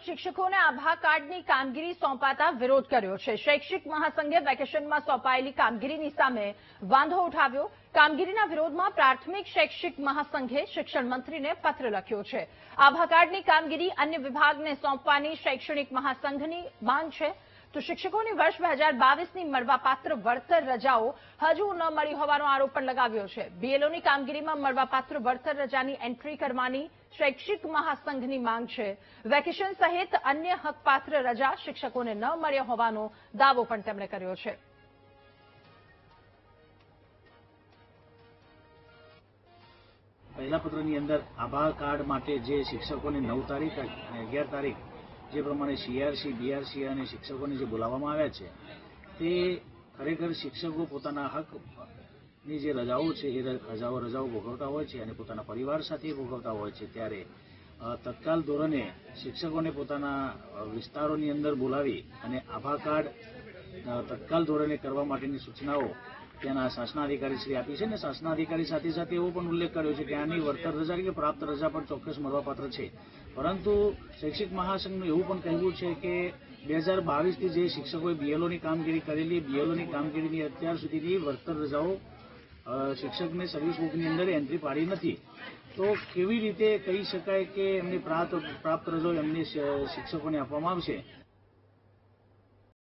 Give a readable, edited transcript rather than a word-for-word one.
શિક્ષકોને આભા કાર્ડની કામગીરી સોંપાતા વિરોધ કર્યો છે। શૈક્ષિક મહાસંઘે વેકેશનમાં સોંપાયેલી કામગીરીની સામે વાંધો ઉઠાવ્યો। કામગીરીના વિરોધમાં પ્રાથમિક શૈક્ષિક મહાસંઘે શિક્ષણ મંત્રીને પત્ર લખ્યો છે। આભા કાર્ડની કામગીરી અન્ય વિભાગને સોંપવાની શૈક્ષણિક મહાસંઘની માંગ છે। તો શિક્ષકોની વર્ષ 2022ની મળવાપાત્ર વળતર રજાઓ હજુ ન મળી હોવાનો આરોપ પણ લગાવ્યો છે। બીએલઓની કામગીરીમાં મળવાપાત્ર વળતર રજાની એન્ટ્રી કરવાની શૈક્ષિક મહાસંઘની માંગ છે। વેકેશન સહિત અન્ય હકપાત્ર રજા શિક્ષકોને ન મળ્યા હોવાનો દાવો પણ તેમણે કર્યો છે। પહેલા પત્રની અંદર આભા કાર્ડ માટે જે શિક્ષકોને 9 તારીખ અને 11 તારીખ જે પ્રમાણે સીઆરસી બીઆરસી અને શિક્ષકોને જે બોલાવવામાં આવ્યા છે તે ખરેખર શિક્ષકો પોતાના હકની જે રજાઓ છે એ રજાઓ ભોગવતા હોય છે અને પોતાના પરિવાર સાથે ભોગવતા હોય છે। ત્યારે તત્કાલ ધોરણે શિક્ષકોને પોતાના વિસ્તારોની અંદર બોલાવી અને આભા કાર્ડ તત્કાલ ધોરણે કરવા માટેની સૂચનાઓ ત્યાંના શાસનાધિકારી શ્રી આપી છે અને શાસનાધિકારી સાથે સાથે એવો પણ ઉલ્લેખ કર્યો છે કે આની વળતર રજા કે પ્રાપ્ત રજા પણ ચોક્કસ મળવાપાત્ર છે। પરંતુ શૈક્ષિક મહાસંઘનું એવું પણ કહેવું છે કે 2022થી જે શિક્ષકોએ બીએલઓની કામગીરી કરેલી બીએલઓની કામગીરીની અત્યાર સુધીની વળતર રજાઓ શિક્ષકને સર્વિસ બુકની અંદર એન્ટ્રી પાડી નથી। તો કેવી રીતે કહી શકાય કે એમની પ્રાપ્ત રજાઓ એમને શિક્ષકોને આપવામાં આવશે?